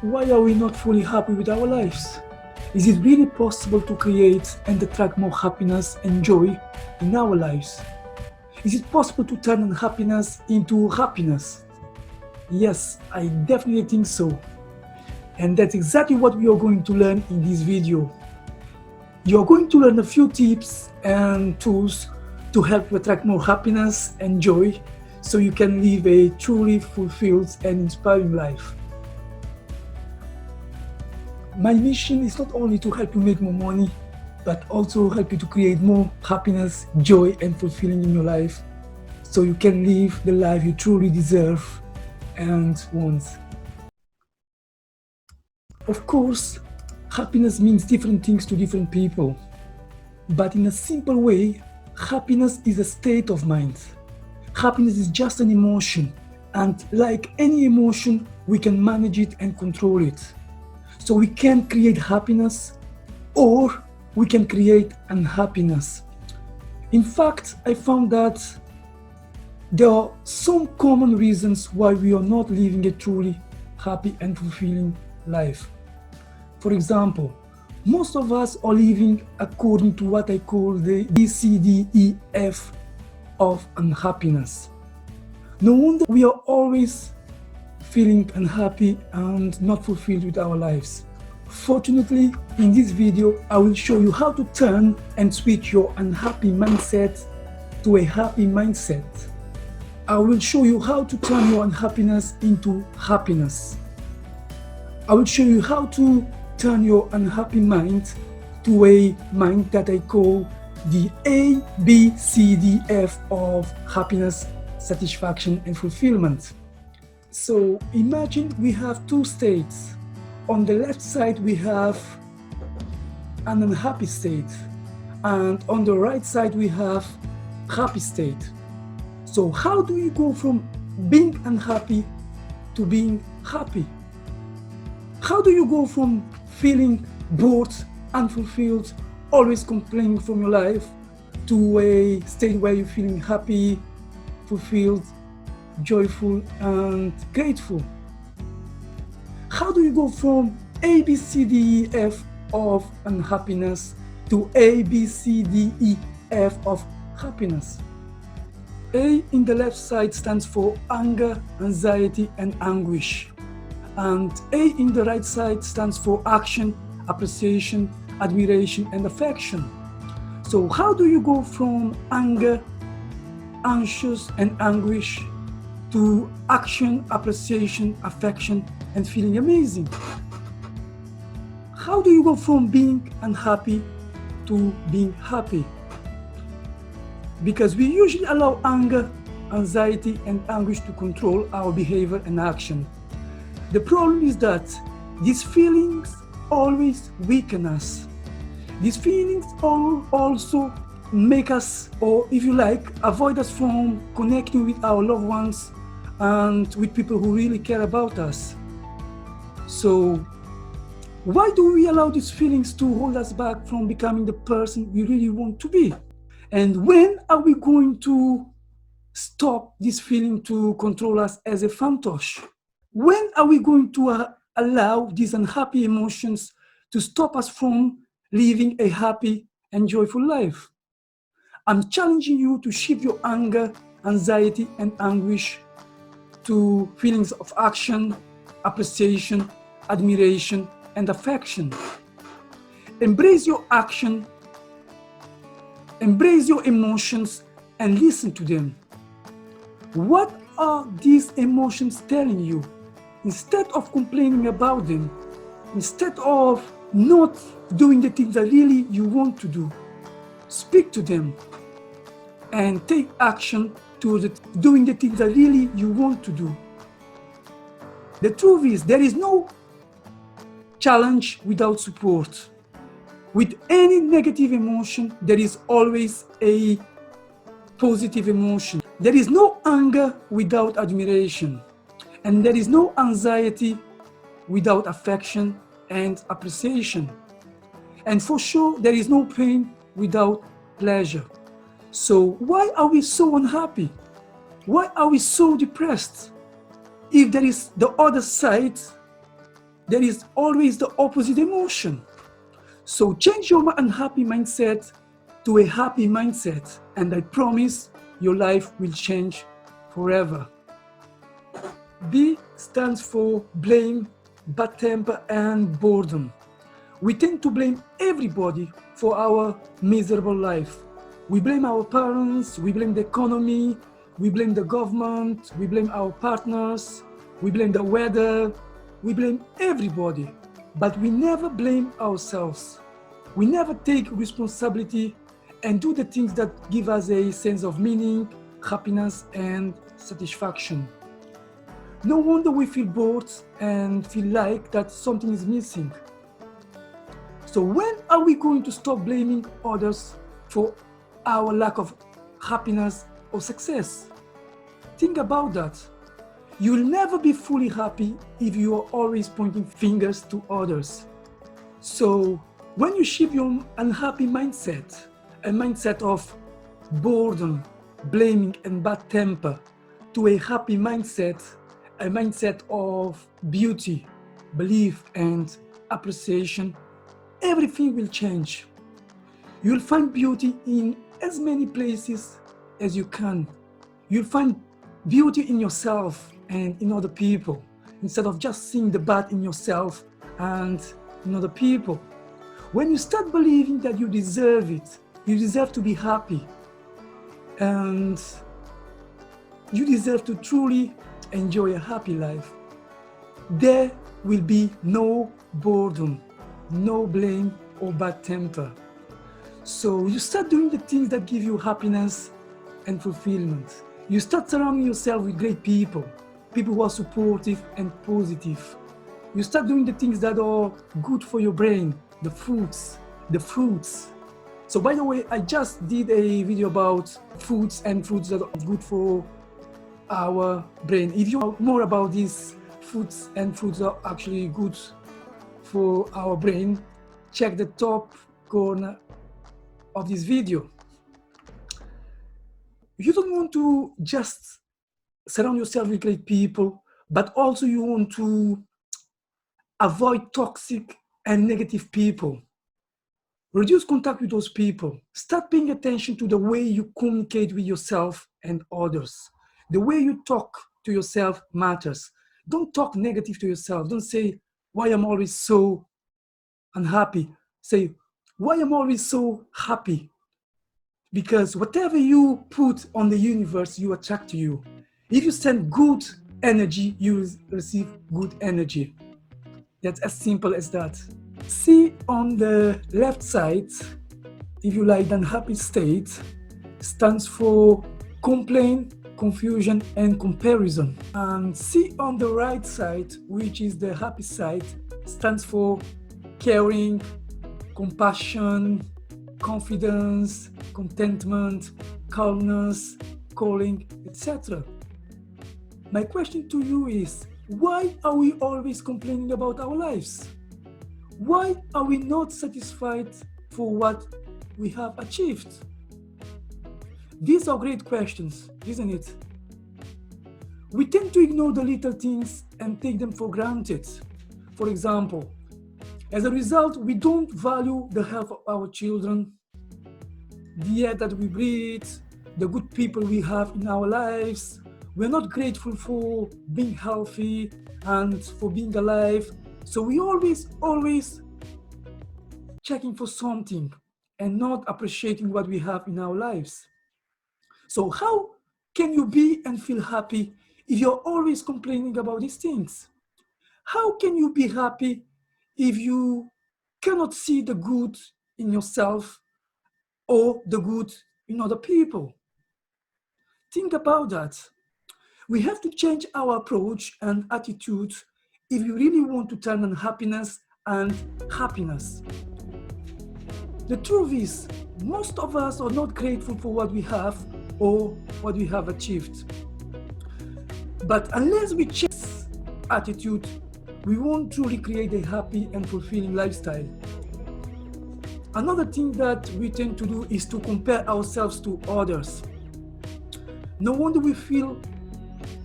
Why are we not fully happy with our lives? Is it really possible to create and attract more happiness and joy in our lives? Is it possible to turn unhappiness into happiness? Yes, I definitely think so. And that's exactly what we are going to learn in this video. You're going to learn a few tips and tools to help you attract more happiness and joy so you can live a truly fulfilled and inspiring life. My mission is not only to help you make more money, but also help you to create more happiness, joy, and fulfilling in your life so you can live the life you truly deserve and want. Of course, happiness means different things to different people, but in a simple way, happiness is a state of mind. Happiness is just an emotion, and like any emotion, we can manage it and control it. So we can create happiness or we can create unhappiness. In fact, I found that there are some common reasons why we are not living a truly happy and fulfilling life. For example, most of us are living according to what I call the A.B.C.D.E.F of unhappiness. No wonder we are always feeling unhappy and not fulfilled with our lives. Fortunately, in this video, I will show you how to turn and switch your unhappy mindset to a happy mindset. I will show you how to turn your unhappiness into happiness. I will show you how to turn your unhappy mind to a mind that I call the A.B.C.D.E.F of happiness, satisfaction, and fulfillment. So imagine we have two states. On the left side we have an unhappy state, and on the right side we have happy state. So how do you go from being unhappy to being happy? How do you go from feeling bored, unfulfilled, always complaining from your life to a state where you're feeling happy, fulfilled, joyful, and grateful? How do you go from A.B.C.D.E.F of unhappiness to A.B.C.D.E.F of happiness? A in the left side stands for anger, anxiety, and anguish. And A in the right side stands for action, appreciation, admiration, and affection. So how do you go from anger, anxious, and anguish to action, appreciation, affection, and feeling amazing? How do you go from being unhappy to being happy? Because we usually allow anger, anxiety, and anguish to control our behavior and action. The problem is that these feelings always weaken us. These feelings also make us, or if you like, avoid us from connecting with our loved ones and with people who really care about us. So why do we allow these feelings to hold us back from becoming the person we really want to be? And when are we going to stop this feeling to control us as a fantoche? When are we going to allow these unhappy emotions to stop us from living a happy and joyful life? I'm challenging you to shift your anger, anxiety, and anguish to feelings of action, appreciation, admiration, and affection. Embrace your action, embrace your emotions, and listen to them. What are these emotions telling you? Instead of complaining about them, instead of not doing the things that really you want to do, speak to them and take action towards doing the things that really you want to do. The truth is, there is no challenge without support. With any negative emotion, there is always a positive emotion. There is no anger without admiration, and there is no anxiety without affection and appreciation. And for sure, there is no pain without pleasure. So why are we so unhappy? Why are we so depressed? If there is the other side there is always the opposite emotion. So change your unhappy mindset to a happy mindset, and I promise your life will change forever. B stands for blame, bad temper, and boredom. We tend to blame everybody for our miserable life. We blame our parents, we blame the economy, we blame the government, we blame our partners, we blame the weather, we blame everybody. But we never blame ourselves. We never take responsibility and do the things that give us a sense of meaning, happiness, and satisfaction. No wonder we feel bored and feel like that something is missing. So when are we going to stop blaming others for our lack of happiness or success? Think about that. You'll never be fully happy if you are always pointing fingers to others. So when you shift your unhappy mindset, a mindset of boredom, blaming, and bad temper, to a happy mindset, a mindset of beauty, belief, and appreciation, everything will change. You'll find beauty in as many places as you can. You'll find beauty in yourself and in other people, instead of just seeing the bad in yourself and in other people. When you start believing that you deserve it, you deserve to be happy, and you deserve to truly enjoy a happy life, there will be no boredom, no blame or bad temper. So you start doing the things that give you happiness and fulfillment. You start surrounding yourself with great people, people who are supportive and positive. You start doing the things that are good for your brain, the fruits. So by the way, I just did a video about foods and fruits that are good for our brain. If you know more about these foods and fruits that are actually good for our brain, check the top corner of this video. You don't want to just surround yourself with great people, but also you want to avoid toxic and negative people. Reduce contact with those people. Start paying attention to the way you communicate with yourself and others. The way you talk to yourself matters. Don't talk negative to yourself. Don't say, why I'm always so unhappy. Say, why I'm always so happy. Because whatever you put on the universe, you attract to you. If you send good energy, you will receive good energy. That's as simple as that. See on the left side, if you like, the unhappy state stands for complaint, confusion, and comparison. And see on the right side, which is the happy side, stands for caring, compassion, confidence, contentment, calmness, calling, etc. My question to you is, why are we always complaining about our lives? Why are we not satisfied for what we have achieved? These are great questions, isn't it? We tend to ignore the little things and take them for granted. For example, as a result, we don't value the health of our children, the air that we breathe, the good people we have in our lives. We're not grateful for being healthy and for being alive. So we always checking for something and not appreciating what we have in our lives. So how can you be and feel happy if you're always complaining about these things? How can you be happy if you cannot see the good in yourself or the good in other people? Think about that. We have to change our approach and attitude if we really want to turn unhappiness and happiness. The truth is, most of us are not grateful for what we have or what we have achieved. But unless we change this attitude, we won't truly create a happy and fulfilling lifestyle. Another thing that we tend to do is to compare ourselves to others. No wonder we feel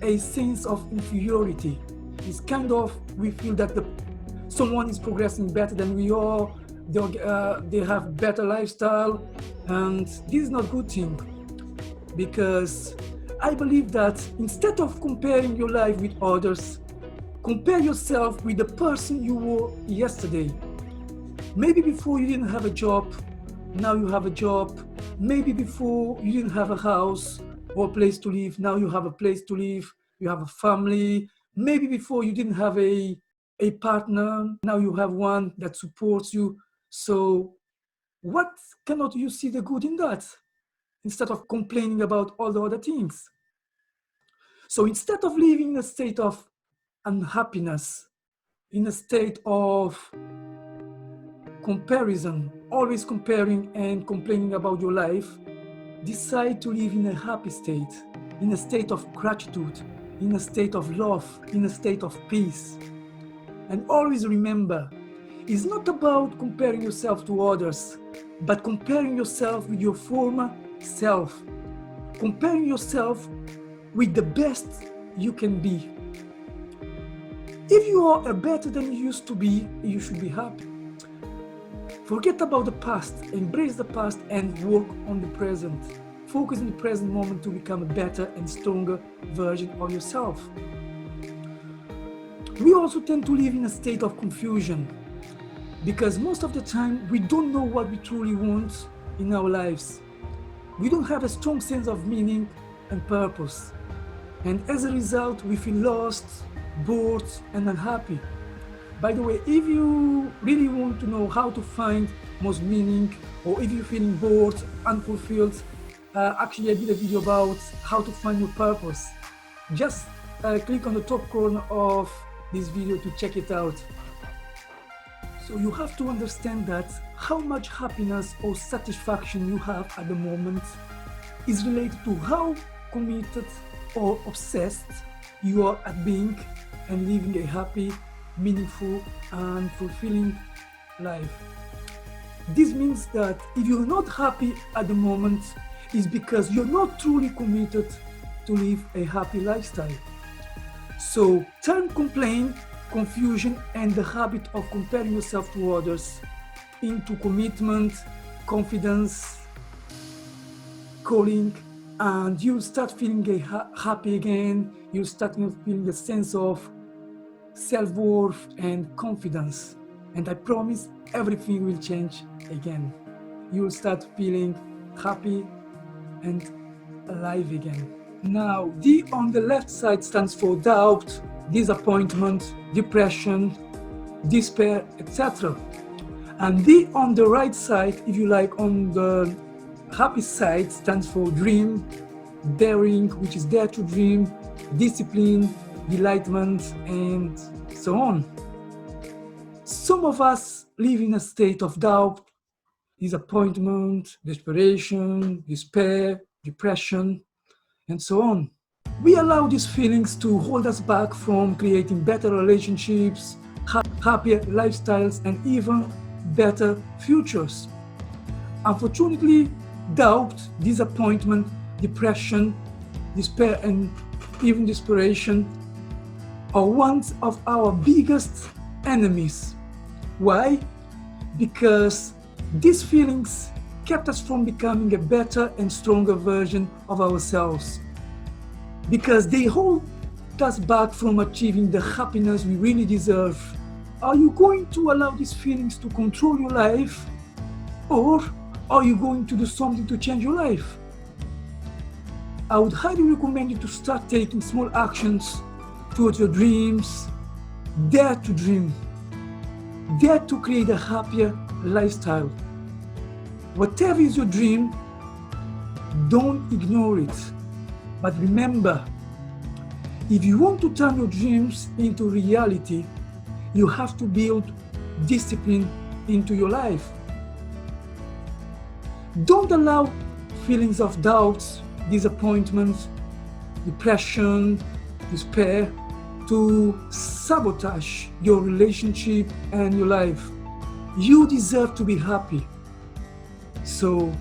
a sense of inferiority. It's kind of, we feel that someone is progressing better than we are, they have better lifestyle, and this is not a good thing, because I believe that instead of comparing your life with others, compare yourself with the person you were yesterday. Maybe before you didn't have a job, now you have a job. Maybe before you didn't have a house or a place to live, now you have a place to live, you have a family. Maybe before you didn't have a partner, now you have one that supports you. So what cannot you see the good in that, instead of complaining about all the other things? So instead of living in a state of unhappiness, in a state of comparison, always comparing and complaining about your life, decide to live in a happy state, in a state of gratitude, in a state of love, in a state of peace. And always remember, it's not about comparing yourself to others, but comparing yourself with your former self, comparing yourself with the best you can be. If you are better than you used to be, you should be happy. Forget about the past, embrace the past, and work on the present. Focus on the present moment to become a better and stronger version of yourself. We also tend to live in a state of confusion, because most of the time we don't know what we truly want in our lives. We don't have a strong sense of meaning and purpose. And as a result, we feel lost, bored, and unhappy. By the way, if you really want to know how to find most meaning, or if you're feeling bored, unfulfilled, actually I did a video about how to find your purpose. Just click on the top corner of this video to check it out. So you have to understand that how much happiness or satisfaction you have at the moment is related to how committed or obsessed you are at being and living a happy, meaningful, and fulfilling life. This means that if you're not happy at the moment, it's because you're not truly committed to live a happy lifestyle. So turn complaint, confusion, and the habit of comparing yourself to others into commitment, confidence, calling, and you'll start feeling happy again. You'll start feeling a sense of self-worth and confidence. And I promise everything will change again. You'll start feeling happy and alive again. Now, D on the left side stands for doubt, disappointment, depression, despair, etc. And D on the right side, if you like, on the happy side, stands for dream, daring, which is dare to dream, discipline, delightment, and so on. Some of us live in a state of doubt, disappointment, desperation, despair, depression, and so on. We allow these feelings to hold us back from creating better relationships, happier lifestyles, and even better futures. Unfortunately, doubt, disappointment, depression, despair, and even desperation are one of our biggest enemies. Why? Because these feelings kept us from becoming a better and stronger version of ourselves. Because they hold us back from achieving the happiness we really deserve. Are you going to allow these feelings to control your life? Or are you going to do something to change your life? I would highly recommend you to start taking small actions towards your dreams. Dare to dream. Dare to create a happier lifestyle. Whatever is your dream, don't ignore it. But remember, if you want to turn your dreams into reality, you have to build discipline into your life. Don't allow feelings of doubt, disappointment, depression, despair to sabotage your relationship and your life. You deserve to be happy. So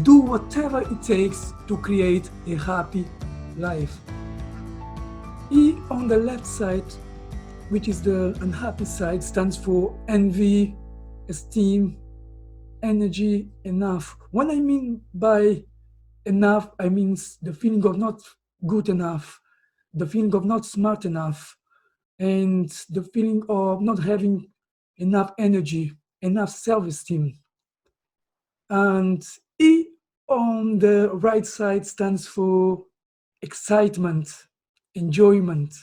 do whatever it takes to create a happy life. E on the left side which is the unhappy side, stands for envy, esteem, energy, enough. What I mean by enough, I mean the feeling of not good enough, the feeling of not smart enough, and the feeling of not having enough energy, enough self-esteem. And E on the right side stands for excitement, enjoyment,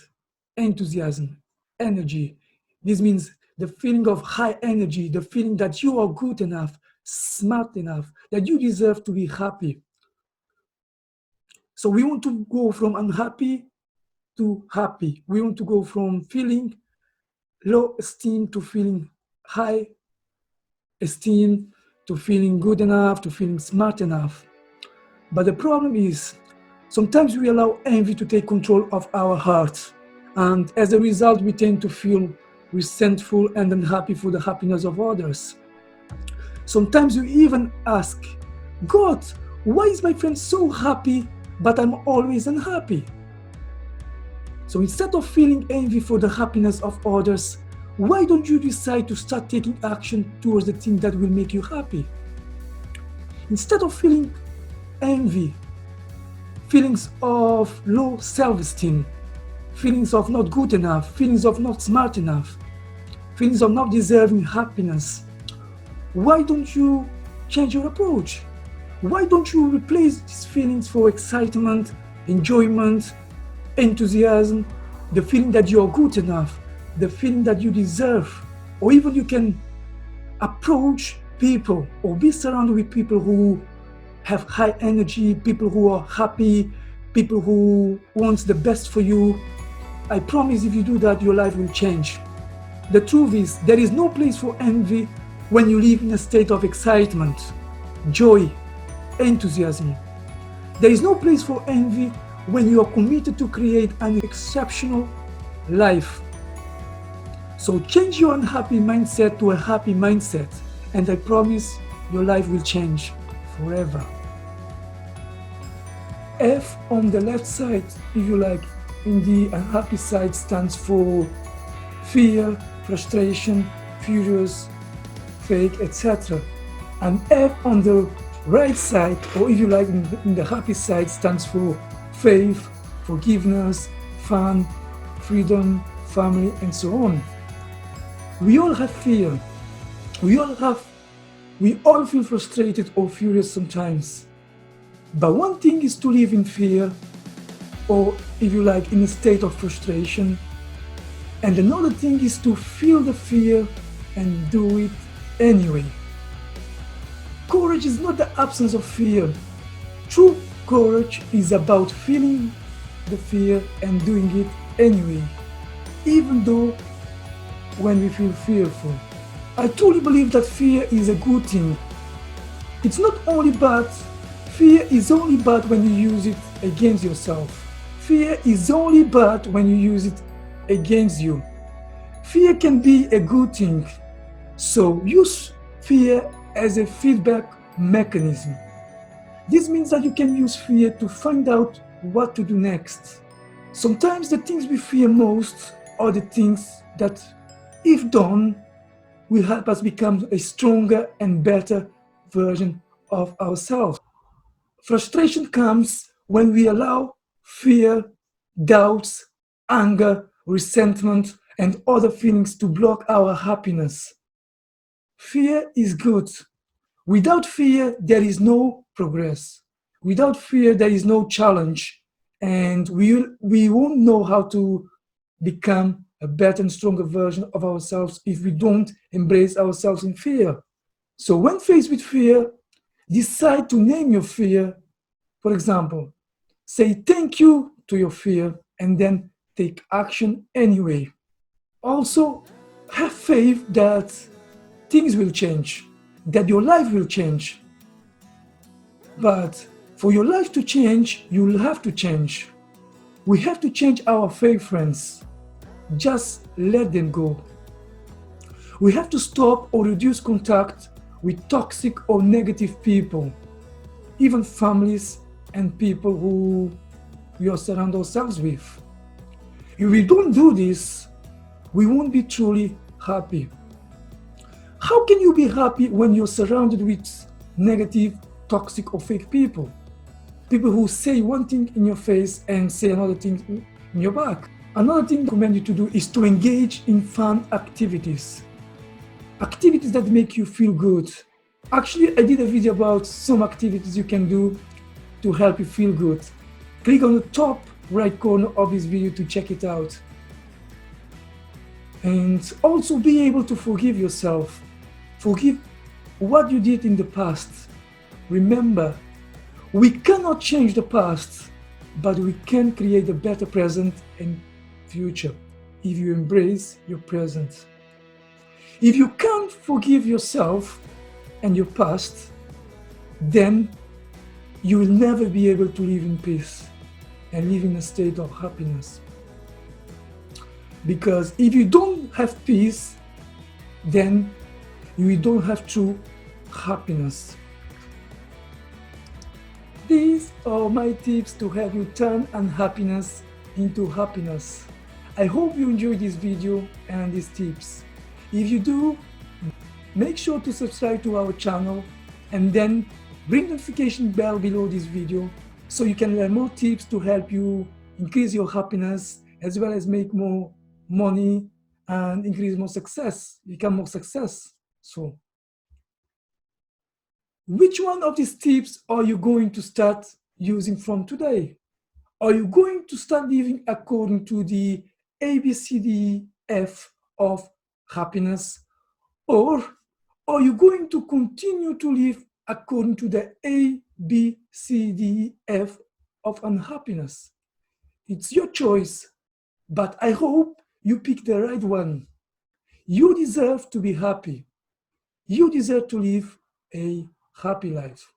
enthusiasm, energy. This means the feeling of high energy, the feeling that you are good enough, smart enough, that you deserve to be happy. So we want to go from unhappy to happy. We want to go from feeling low esteem to feeling high esteem, to feeling good enough, to feeling smart enough. But the problem is, sometimes we allow envy to take control of our hearts. And as a result, we tend to feel resentful and unhappy for the happiness of others. Sometimes you even ask, God, why is my friend so happy, but I'm always unhappy? So instead of feeling envy for the happiness of others, why don't you decide to start taking action towards the thing that will make you happy? Instead of feeling envy, feelings of low self-esteem, feelings of not good enough, feelings of not smart enough, feelings of not deserving happiness, why don't you change your approach? Why don't you replace these feelings for excitement, enjoyment, enthusiasm, the feeling that you're good enough, the feeling that you deserve, or even you can approach people or be surrounded with people who have high energy, people who are happy, people who want the best for you. I promise if you do that, your life will change. The truth is, there is no place for envy when you live in a state of excitement, joy, enthusiasm. There is no place for envy when you are committed to create an exceptional life. So change your unhappy mindset to a happy mindset, and I promise your life will change forever. F on the left side, if you like, in the unhappy side stands for fear, frustration, furious, fake, etc. And F on the right side, or if you like, in the happy side, stands for faith, forgiveness, fun, freedom, family, and so on. We all have fear. We all feel frustrated or furious sometimes. But one thing is to live in fear, or if you like, in a state of frustration. And another thing is to feel the fear and do it anyway. Courage is not the absence of fear. True courage is about feeling the fear and doing it anyway, even though when we feel fearful. I truly believe that fear is a good thing. It's not only bad, fear is only bad when you use it against yourself. Fear is only bad when you use it against you. Fear can be a good thing. So use fear as a feedback mechanism. This means that you can use fear to find out what to do next. Sometimes the things we fear most are the things that, if done, will help us become a stronger and better version of ourselves. Frustration comes when we allow fear, doubts, anger, resentment, and other feelings to block our happiness. Fear is good. Without fear, there is no progress. Without fear, there is no challenge. And we won't know how to become a better and stronger version of ourselves if we don't embrace ourselves in fear. So when faced with fear, decide to name your fear. For example, say thank you to your fear and then take action anyway. Also, have faith that things will change, that your life will change. But for your life to change, you'll have to change. We have to change our fake friends. Just let them go. We have to stop or reduce contact with toxic or negative people, even families and people who we are surround ourselves with. If we don't do this, we won't be truly happy. How can you be happy when you're surrounded with negative, toxic, or fake people? People who say one thing in your face and say another thing in your back. Another thing I recommend you to do is to engage in fun activities. Activities that make you feel good. Actually, I did a video about some activities you can do to help you feel good. Click on the top right corner of this video to check it out. And also be able to forgive yourself. Forgive what you did in the past. Remember, we cannot change the past, but we can create a better present and future if you embrace your present. If you can't forgive yourself and your past, then you will never be able to live in peace and live in a state of happiness. Because if you don't have peace, then you don't have true happiness. These are my tips to help you turn unhappiness into happiness. I hope you enjoyed this video and these tips. If you do, make sure to subscribe to our channel and then ring the notification bell below this video so you can learn more tips to help you increase your happiness as well as make more money and increase more success, become more successful. Which one of these tips are you going to start using from today? Are you going to start living according to the A.B.C.D.E.F of happiness? Or are you going to continue to live according to the A.B.C.D.E.F of unhappiness? It's your choice, but I hope you pick the right one. You deserve to be happy. You deserve to live a happy life.